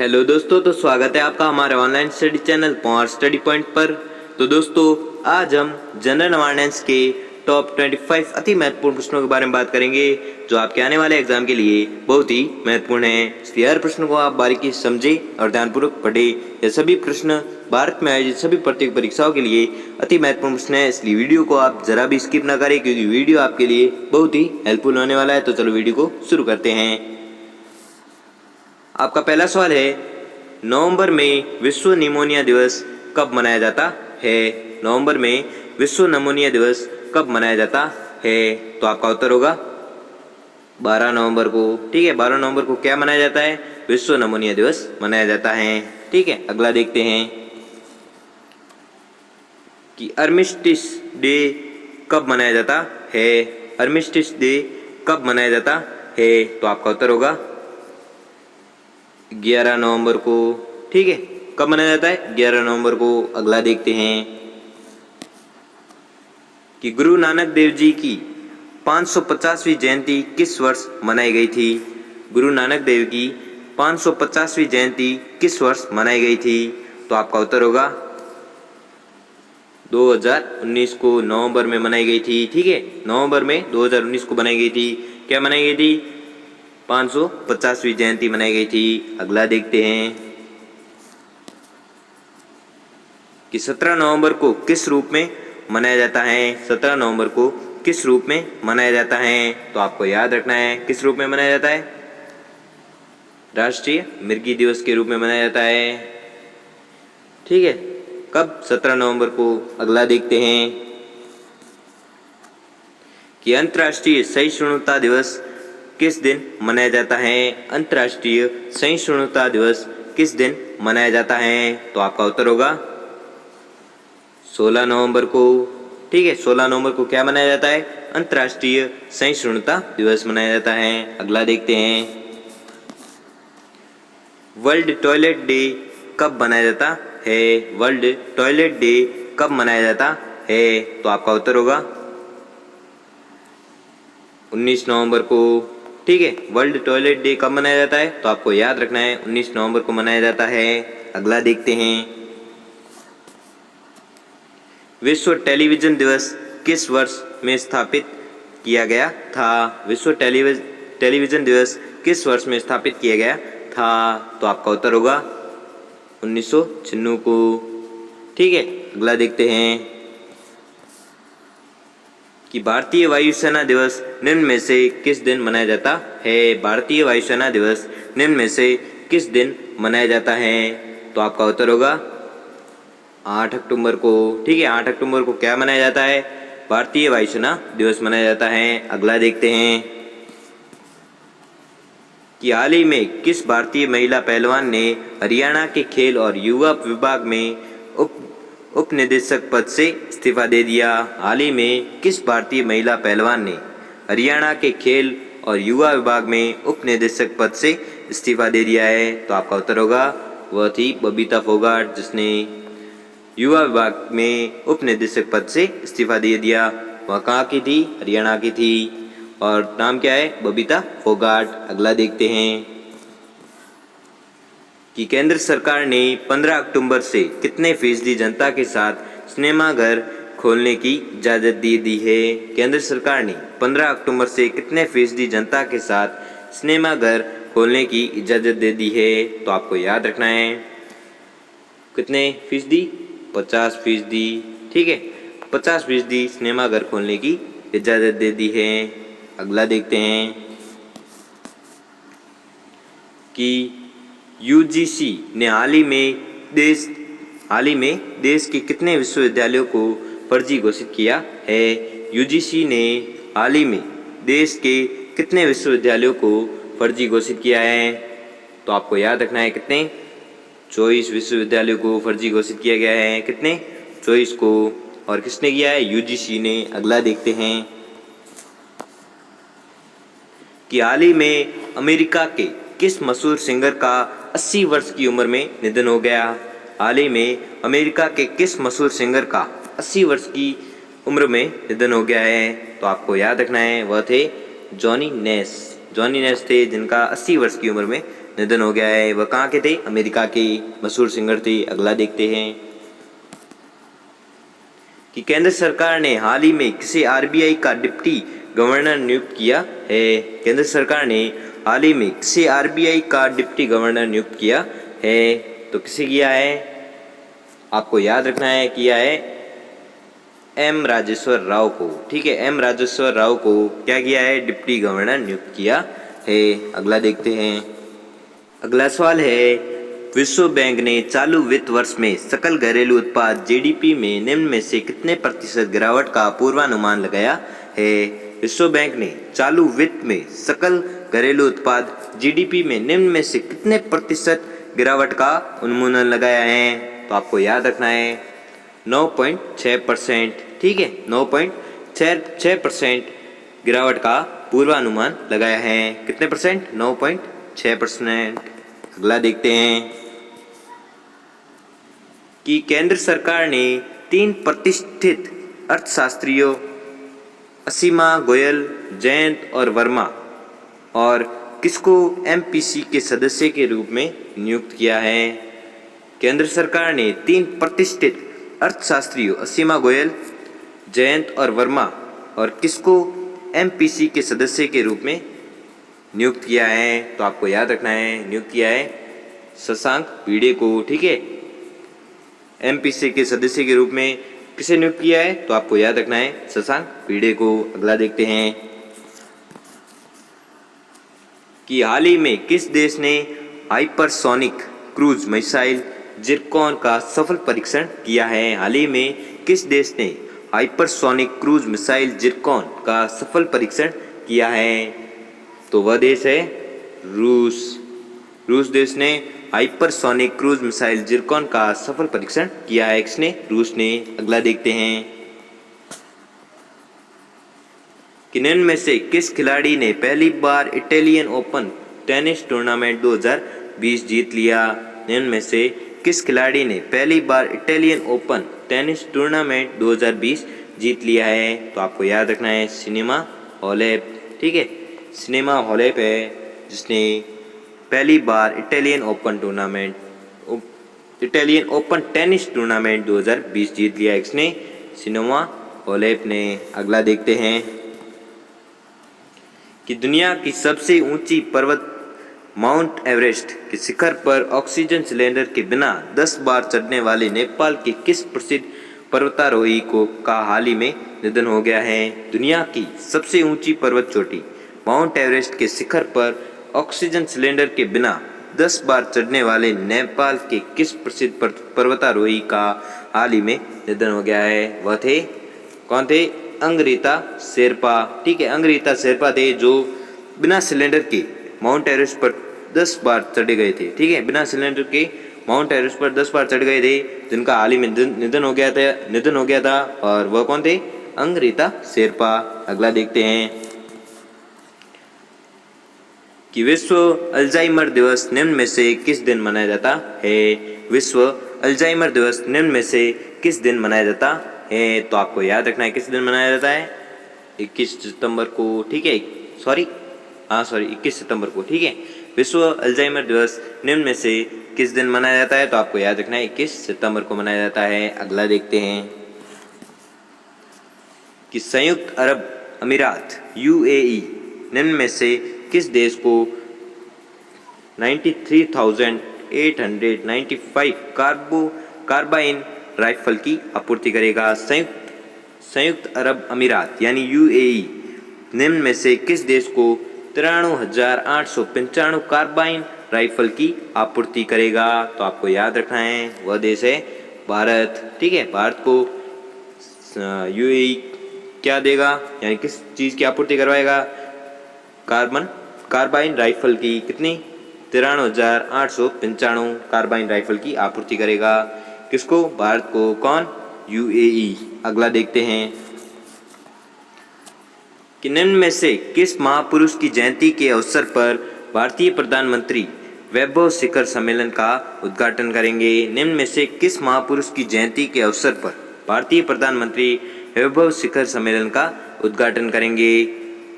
Hello दोस्तों, तो स्वागत है आपका हमारे online study channel power study point पर। तो दोस्तों, आज हम जनरल अवेयरनेस के टॉप 25 अति महत्वपूर्ण प्रश्नों के बारे में बात करेंगे जो आपके आने वाले एग्जाम के लिए बहुत ही महत्वपूर्ण हैं। इसलिए हर प्रश्न को आप बारीकी से समझें और ध्यानपूर्वक पढ़ें। ये सभी प्रश्न भारत में आयोजित सभी प्रतियोगी परीक्षाओं के लिए अति महत्वपूर्ण प्रश्न है, इसलिए वीडियो को आप जरा भी स्किप ना करें क्योंकि वीडियो आपके लिए बहुत ही हेल्पफुल होने वाला है। तो चलो वीडियो को शुरू करते हैं। आपका पहला सवाल है, नवंबर में विश्व निमोनिया दिवस कब मनाया जाता है? नवंबर में विश्व निमोनिया दिवस कब मनाया जाता है? तो आपका उत्तर होगा 12 नवंबर को। ठीक है, 12 नवंबर को क्या मनाया जाता है? विश्व निमोनिया दिवस मनाया जाता है। ठीक है, अगला देखते हैं कि आर्मिस्टिस डे कब मनाया जाता है? आर्मिस्टिस डे कब मनाया जाता है? तो आपका उत्तर होगा 11 नवंबर को। ठीक है, कब मनाया जाता है? 11 नवंबर को। अगला देखते हैं कि गुरु नानक देव जी की 550वीं जयंती किस वर्ष मनाई गई थी? गुरु नानक देव की 550वीं जयंती किस वर्ष मनाई गई थी? तो आपका उत्तर होगा 2019 को नवंबर में मनाई गई थी। ठीक है, नवंबर में 2019 को बनाई गई थी। क्या मनाई गई थी? 550वीं जयंती मनाई गई थी। अगला देखते हैं कि 17 नवंबर को किस रूप में मनाया जाता है? 17 नवंबर को किस रूप में मनाया जाता है? तो आपको याद रखना है किस रूप में मनाया जाता है? राष्ट्रीय मिर्गी दिवस के रूप में मनाया जाता है। ठीक है, कब? 17 नवंबर को। अगला देखते हैं कि अंतर्राष्ट्रीय सहिष्णुता दिवस किस दिन मनाया जाता है? अंतर्राष्ट्रीय सहिष्णुता दिवस किस दिन मनाया जाता है? तो आपका उत्तर होगा 16 नवंबर को। ठीक है, 16 नवंबर को क्या मनाया जाता है? अंतर्राष्ट्रीय सहिष्णुता दिवस मनाया जाता है। अगला देखते हैं वर्ल्ड टॉयलेट डे कब मनाया जाता है? वर्ल्ड टॉयलेट डे कब मनाया जाता है? तो आपका उत्तर होगा 19 नवंबर को। ठीक है, वर्ल्ड टॉयलेट डे कब मनाया जाता है? तो आपको याद रखना है 19 नवंबर को मनाया जाता है। अगला देखते हैं विश्व टेलीविजन दिवस किस वर्ष में स्थापित किया गया था? विश्व टेलीविजन दिवस किस वर्ष में स्थापित किया गया था? तो आपका उत्तर होगा 1996 को। ठीक है, अगला देखते हैं कि भारतीय वायुसेना दिवस निम्न में से किस दिन मनाया जाता है? भारतीय वायुसेना दिवस निम्न में से किस दिन मनाया जाता है? तो आपका उत्तर होगा 8 अक्टूबर को। ठीक है, 8 अक्टूबर को क्या मनाया जाता है? भारतीय वायुसेना दिवस मनाया जाता है। अगला देखते हैं कि हाल ही में किस भारतीय महिला पहलवान ने हरियाणा के खेल और युवा विभाग में उप निदेशक पद से इस्तीफा दे दिया? हाल ही में किस भारतीय महिला पहलवान ने हरियाणा के खेल और युवा विभाग में उप निदेशक पद से इस्तीफा दे दिया है? तो आपका उत्तर होगा वह थी बबीता फोगाट, जिसने युवा विभाग में उप निदेशक पद से इस्तीफा दे दिया। वह कहाँ की थी? हरियाणा की थी और नाम क्या है? बबीता फोगाट। अगला देखते हैं कि केंद्र सरकार ने 15 अक्टूबर से कितने फीसदी जनता के साथ सिनेमाघर खोलने की इजाज़त दे दी है? केंद्र सरकार ने 15 अक्टूबर से कितने फीसदी जनता के साथ सिनेमाघर खोलने की इजाज़त दे दी है? तो आपको याद रखना है कितने फीसदी? 50%। ठीक है, 50% सिनेमाघर खोलने की इजाज़त दे दी है। अगला देखते हैं कि यूजीसी ने हाल ही में देश के कितने विश्वविद्यालयों को फर्जी घोषित किया है? यूजीसी ने हाल ही में देश के कितने विश्वविद्यालयों को फर्जी घोषित किया है? तो आपको याद रखना है कितने? 24 विश्वविद्यालयों को फर्जी घोषित किया गया है। कितने? 24 को। और किसने किया है? यूजीसी ने। अगला देखते हैं कि हाल ही में अमेरिका के किस मशहूर सिंगर का 80 वर्ष की उम्र में निधन हो गया? हाल ही में अमेरिका के किस मशहूर सिंगर का 80 वर्ष की उम्र में निधन हो गया है? तो आपको याद रखना है वह थे जॉनी नेस। जॉनी नेस थे जिनका 80 वर्ष की उम्र में निधन हो गया है। वह कहाँ के थे? अमेरिका के मशहूर सिंगर थे। अगला देखते हैं कि केंद्र सरकार ने हाल ही में किसे आरबीआई का डिप्टी गवर्नर नियुक्त किया है? केंद्र सरकार ने हाल ही में किसे आरबीआई का डिप्टी गवर्नर नियुक्त किया है? तो किसे किया है? आपको याद रखना है, किया है एम राजेश्वर राव को। ठीक है, एम राजेश्वर राव को क्या किया है? डिप्टी गवर्नर नियुक्त किया है। अगला देखते हैं। अगला सवाल है, विश्व बैंक ने चालू वित्त वर्ष में सकल घरेलू उत्पाद जीडीपी में निम्न में से कितने प्रतिशत गिरावट का पूर्वानुमान लगाया है? विश्व बैंक ने चालू वित्त में सकल घरेलू उत्पाद जीडीपी में निम्न में से कितने प्रतिशत गिरावट का अनुमान लगाया है? तो आपको याद रखना है 9.6%। ठीक है, 9.6% गिरावट का पूर्वानुमान लगाया है। कितने परसेंट? 9.6%। अगला देखते हैं कि केंद्र सरकार ने 3 प्रतिष्ठित अर्थशास्त्रियों असीमा गोयल, जयंत और वर्मा और किसको एमपीसी के सदस्य के रूप में नियुक्त किया है? केंद्र सरकार ने 3 प्रतिष्ठित अर्थशास्त्रियों असीमा गोयल, जयंत और वर्मा और किसको एमपीसी के सदस्य के रूप में नियुक्त किया है? तो आपको याद रखना है, नियुक्त किया है शशांक भिड़े को। ठीक है, एमपीसी के सदस्य के रूप में किसे नियुक्त किया है? तो आपको याद रखना है शशांक भिड़े को। अगला देखते हैं कि हाल ही में किस देश ने हाइपरसोनिक क्रूज मिसाइल जिरकॉन का सफल परीक्षण किया है? हाल ही में किस देश ने हाइपरसोनिक क्रूज मिसाइल जिरकॉन का सफल परीक्षण किया है? तो वह देश है रूस। रूस देश ने हाइपरसोनिक क्रूज मिसाइल जिरकॉन का सफल परीक्षण किया है। किसने? रूस ने। अगला देखते हैं कि निम्न में से किस खिलाड़ी ने पहली बार इटालियन ओपन टेनिस टूर्नामेंट 2020 जीत लिया? निम्न में से किस खिलाड़ी ने पहली बार इटालियन ओपन टेनिस टूर्नामेंट 2020 जीत लिया है? तो आपको याद रखना है सिनेमा हालेप। ठीक है, सिनेमा हालेप है जिसने पहली बार इटालियन ओपन टेनिस टूर्नामेंट 2020 जीत लिया। इसने सिनेमा हालेप ने। अगला देखते हैं कि दुनिया की सबसे ऊंची पर्वत माउंट एवरेस्ट के शिखर पर ऑक्सीजन सिलेंडर के बिना 10 बार चढ़ने वाले नेपाल के किस प्रसिद्ध पर्वतारोही का हाल ही में निधन हो गया है? दुनिया की सबसे ऊंची पर्वत चोटी माउंट एवरेस्ट के शिखर पर ऑक्सीजन सिलेंडर के बिना 10 बार चढ़ने वाले नेपाल के किस प्रसिद्ध पर्वतारोही का हाल ही में निधन हो गया है? वह थे, कौन थे? अंगरीता शेरपा। ठीक है, अंगरीता शेरपा थे जो बिना सिलेंडर के माउंट एवरेस्ट पर 10 बार चढ़े गए थे। ठीक है, बिना सिलेंडर के माउंट एवरेस्ट पर 10 बार चढ़ गए थे, जिनका हाल ही में निधन हो गया था। और वह कौन थे? अंगरीता शेरपा। अगला देखते हैं कि विश्व अल्जाइमर दिवस निम्न में से किस दिन मनाया जाता है? विश्व अल्जाइमर दिवस निम्न में से किस दिन मनाया जाता है? तो आपको याद रखना है किस दिन मनाया जाता है? 21 सितंबर को। ठीक है, 21 सितंबर को। ठीक है, विश्व अल्जाइमर दिवस निम्न में से किस दिन मनाया जाता है? तो आपको याद रखना है 21 सितंबर को मनाया जाता है। अगला देखते हैं कि संयुक्त अरब अमीरात यूएई निम्न में से किस देश को 93,895 कार्बाइन राइफल की आपूर्ति करेगा? संयुक्त अरब अमीरात यानी यूएई निम्न में से किस देश को 93,895 कार्बाइन राइफल की आपूर्ति करेगा? तो आपको याद रखना है वह देश है भारत। ठीक है, भारत को यूएई क्या देगा, यानी किस चीज़ की आपूर्ति करवाएगा? कार्बाइन राइफल की। कितनी? 93,895 कार्बाइन राइफल की आपूर्ति करेगा। किसको? भारत को। कौन? यूएई। अगला देखते हैं कि निम्न में से किस महापुरुष की जयंती के अवसर पर भारतीय प्रधानमंत्री वैभव शिखर सम्मेलन का उद्घाटन करेंगे? निम्न में से किस महापुरुष की जयंती के अवसर पर भारतीय प्रधानमंत्री वैभव शिखर सम्मेलन का उद्घाटन करेंगे?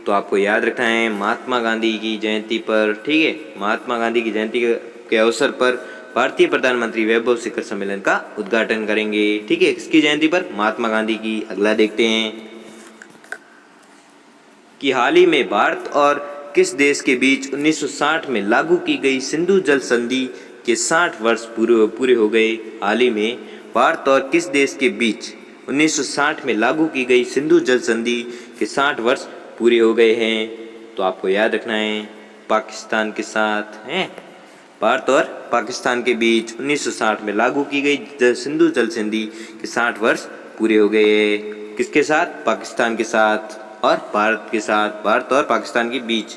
तो आपको याद रखना है महात्मा गांधी की जयंती पर, ठीक है, महात्मा गांधी की जयंती के अवसर पर भारतीय प्रधानमंत्री वैभव शिखर सम्मेलन का उद्घाटन करेंगे, ठीक है, किसकी जयंती पर, महात्मा गांधी की। अगला देखते हैं कि हाल ही में भारत और किस देश के बीच 1960 में लागू की गई सिंधु जल संधि के 60 वर्ष पूरे हो गए। हाल ही में भारत और किस देश के बीच 1960 में लागू की गई सिंधु जल संधि के 60 वर्ष पूरे हो गए हैं। तो आपको याद रखना है पाकिस्तान के साथ हैं। भारत और पाकिस्तान के बीच 1960 में लागू की गई सिंधु जल संधि के 60 वर्ष पूरे हो गए हैं। किसके साथ, पाकिस्तान के साथ और भारत के साथ। भारत और पाकिस्तान के बीच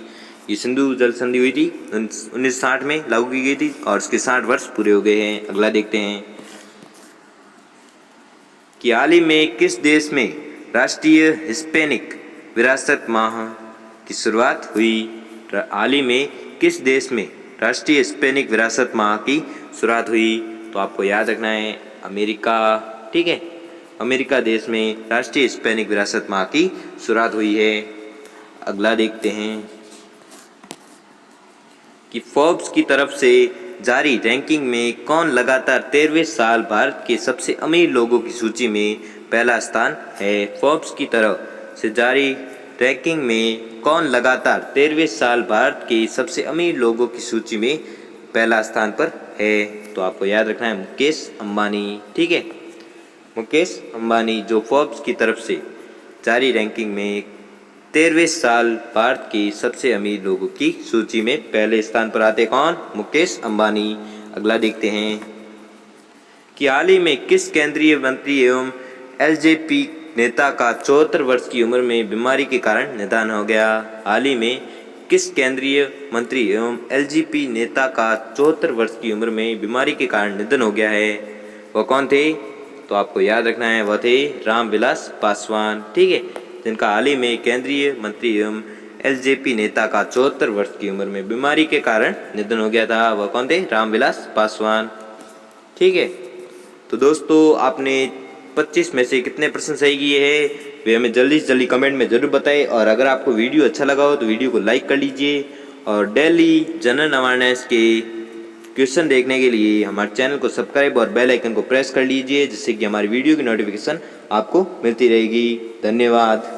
ये सिंधु जल संधि हुई थी, 1960 में लागू की गई थी और उसके 60 वर्ष पूरे हो गए हैं। अगला देखते हैं कि हाल ही में किस देश में राष्ट्रीय हिस्पैनिक विरासत माह की शुरुआत हुई। हाल ही में किस देश में राष्ट्रीय हिस्पैनिक विरासत माह की शुरुआत हुई। तो आपको याद रखना है अमेरिका, ठीक है, अमेरिका देश में राष्ट्रीय हिस्पैनिक विरासत माह की शुरुआत हुई है। अगला देखते हैं कि फोर्ब्स की तरफ से जारी रैंकिंग में कौन लगातार 13वें साल भारत के सबसे अमीर लोगों की सूची में पहला स्थान है। फोर्ब्स की तरफ से जारी रैंकिंग में कौन लगातार 13वें साल भारत के सबसे अमीर लोगों की सूची में पहला स्थान पर है। तो आपको याद रखना है मुकेश अंबानी, ठीक है, मुकेश अंबानी जो फोर्ब्स की तरफ से जारी रैंकिंग में 13वें साल भारत के सबसे अमीर लोगों की सूची में पहले स्थान पर आते कौन, मुकेश अंबानी। अगला देखते हैं कि हाल ही में किस केंद्रीय मंत्री एवं एलजेपी नेता का 74 वर्ष की उम्र में बीमारी के कारण निधन हो गया। हाल ही में किस केंद्रीय मंत्री एवं एलजेपी नेता का 74 वर्ष की उम्र में बीमारी के कारण निधन हो गया है, वह कौन थे। तो आपको याद रखना है वह थे रामविलास पासवान, ठीक है, जिनका हाल ही में केंद्रीय मंत्री एवं एलजेपी नेता का 74 वर्ष की उम्र में बीमारी के कारण निधन हो गया था, वह कौन थे, रामविलास पासवान, ठीक है। तो दोस्तों आपने 25 में से कितने प्रश्न सही किए हैं वे हमें जल्दी से जल्दी कमेंट में ज़रूर बताएं। और अगर आपको वीडियो अच्छा लगा हो तो वीडियो को लाइक कर लीजिए और डेली जनरल अवेयरनेस के क्वेश्चन देखने के लिए हमारे चैनल को सब्सक्राइब और बेल आइकन को प्रेस कर लीजिए, जिससे कि हमारी वीडियो की नोटिफिकेशन आपको मिलती रहेगी। धन्यवाद।